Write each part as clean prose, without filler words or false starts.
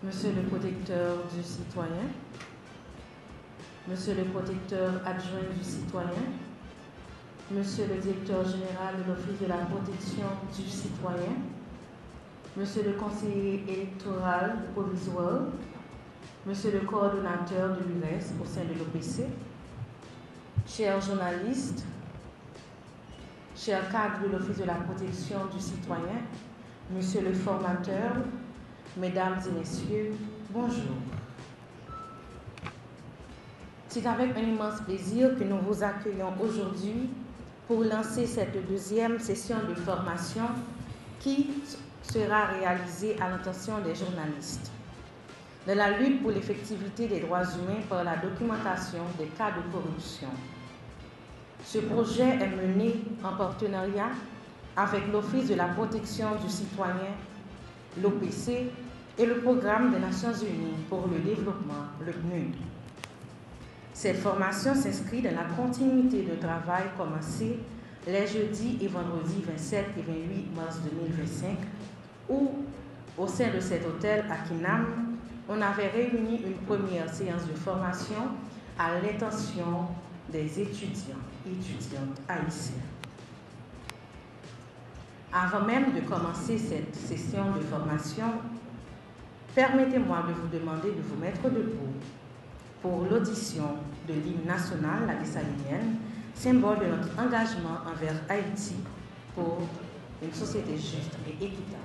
Monsieur le protecteur du citoyen, Monsieur le protecteur adjoint du citoyen, Monsieur le directeur général de l'Office de la protection du citoyen, Monsieur le conseiller électoral provisoire, Monsieur le coordonnateur de l'URES au sein de l'OPC, chers journalistes, chers cadres de l'Office de la protection du citoyen, Monsieur le formateur, Mesdames et Messieurs, bonjour. C'est avec un immense plaisir que nous vous accueillons aujourd'hui pour lancer cette deuxième session de formation qui sera réalisée à l'intention des journalistes. Dans la lutte pour l'effectivité des droits humains par la documentation des cas de corruption. Ce projet est mené en partenariat avec l'Office de la protection du citoyen, l'OPC, et le Programme des Nations Unies pour le développement, le PNUD. Cette formation s'inscrit dans la continuité de travail commencé les jeudis et vendredis 27 et 28 mars 2025, où, au sein de cet hôtel à Kinam, on avait réuni une première séance de formation à l'intention des étudiants et étudiantes haïtiens. Avant même de commencer cette session de formation, permettez-moi de vous demander de vous mettre debout pour l'audition de l'hymne national, la Dessalinienne, symbole de notre engagement envers Haïti pour une société juste et équitable.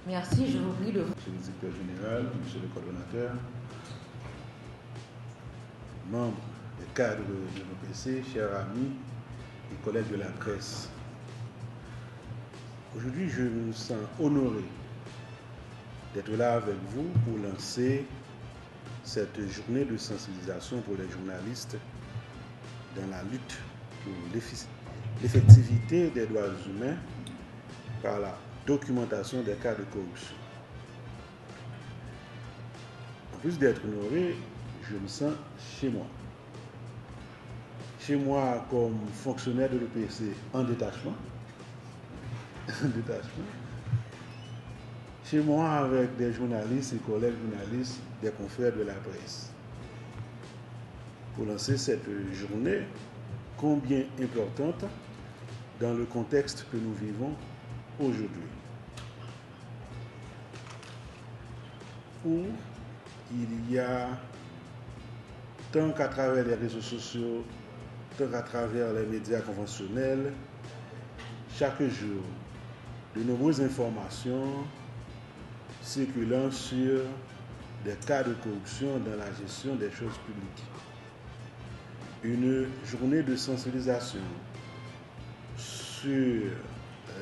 Merci, je vous prie de vous. Monsieur le directeur général, monsieur le coordonnateur, membres des cadres de l'OPC, chers amis et collègues de la presse. Aujourd'hui, je me sens honoré d'être là avec vous pour lancer cette journée de sensibilisation pour les journalistes dans la lutte pour l'effectivité des droits humains par la documentation des cas de corruption. En plus d'être honoré, je me sens chez moi. Chez moi comme fonctionnaire de l'OPC en détachement. Chez moi avec des journalistes et collègues journalistes, des confrères de la presse. Pour lancer cette journée combien importante dans le contexte que nous vivons aujourd'hui, où il y a, tant qu'à travers les réseaux sociaux, tant qu'à travers les médias conventionnels, chaque jour, de nombreuses informations circulant sur des cas de corruption dans la gestion des choses publiques. Une journée de sensibilisation sur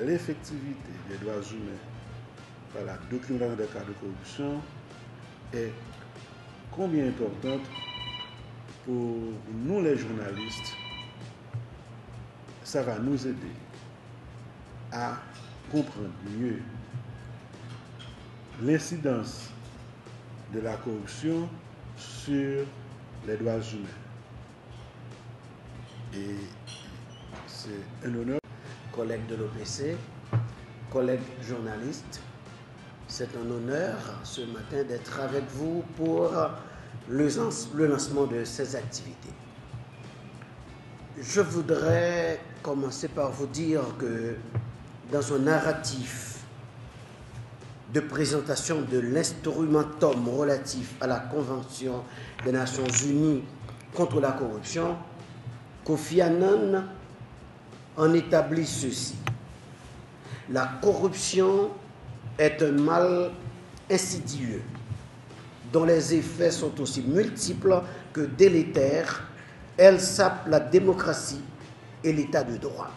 l'effectivité des droits humains par la documentation des cas de corruption est combien importante pour nous les journalistes. Ça va nous aider à comprendre mieux l'incidence de la corruption sur les droits humains. Et c'est un honneur. Collègues de l'OPC, collègues journalistes, c'est un honneur ce matin d'être avec vous pour le lancement de ces activités. Je voudrais commencer par vous dire que dans un narratif de présentation de l'instrumentum relatif à la Convention des Nations Unies contre la corruption, Kofi Annan en établit ceci. La corruption est un mal insidieux dont les effets sont aussi multiples que délétères. Elle sape la démocratie et l'état de droit,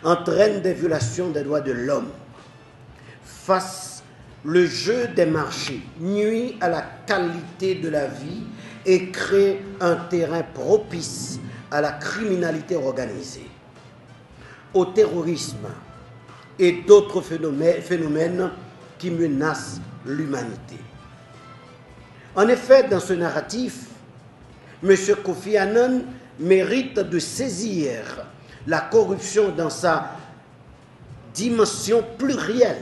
entraîne des violations des droits de l'homme, fasse le jeu des marchés, nuit à la qualité de la vie et crée un terrain propice à la criminalité organisée, au terrorisme et d'autres phénomènes qui menacent l'humanité. En effet, dans ce narratif, M. Kofi Annan mérite de saisir la corruption dans sa dimension plurielle.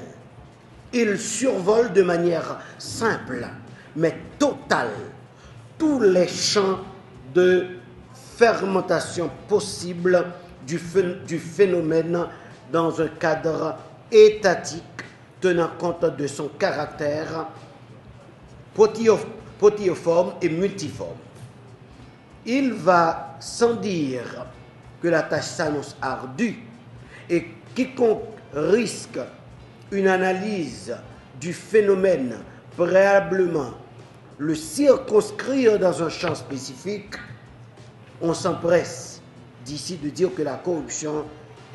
Il survole de manière simple, mais totale, tous les champs de fermentation possible du phénomène dans un cadre étatique tenant compte de son caractère protéiforme et multiforme. Il va sans dire que la tâche s'annonce ardue et quiconque risque une analyse du phénomène préalablement le circonscrire dans un champ spécifique, on s'empresse d'ici de dire que la corruption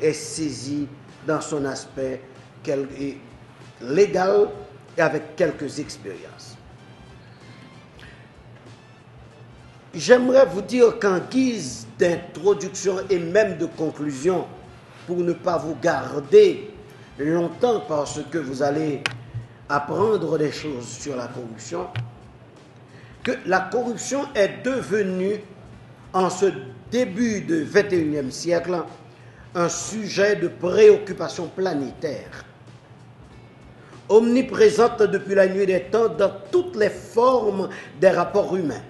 est saisie dans son aspect légal et avec quelques expériences. J'aimerais vous dire qu'en guise d'introduction et même de conclusion, pour ne pas vous garder longtemps parce que vous allez apprendre des choses sur la corruption, que la corruption est devenue, en ce début du XXIe siècle, un sujet de préoccupation planétaire, omniprésente depuis la nuit des temps dans toutes les formes des rapports humains,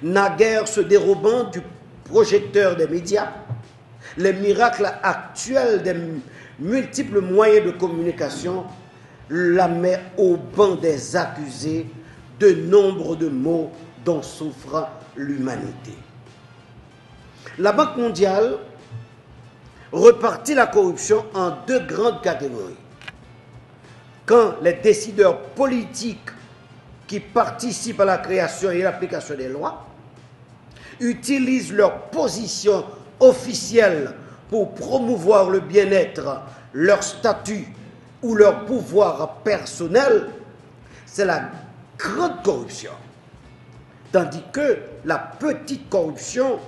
naguère se dérobant du projecteur des médias, les miracles actuels des multiples moyens de communication la met au banc des accusés de nombre de maux dont souffre l'humanité. La Banque mondiale repartit la corruption en deux grandes catégories. Quand les décideurs politiques qui participent à la création et l'application des lois utilisent leur position officielle pour promouvoir le bien-être, leur statut ou leur pouvoir personnel, c'est la grande corruption. Tandis que la petite corruption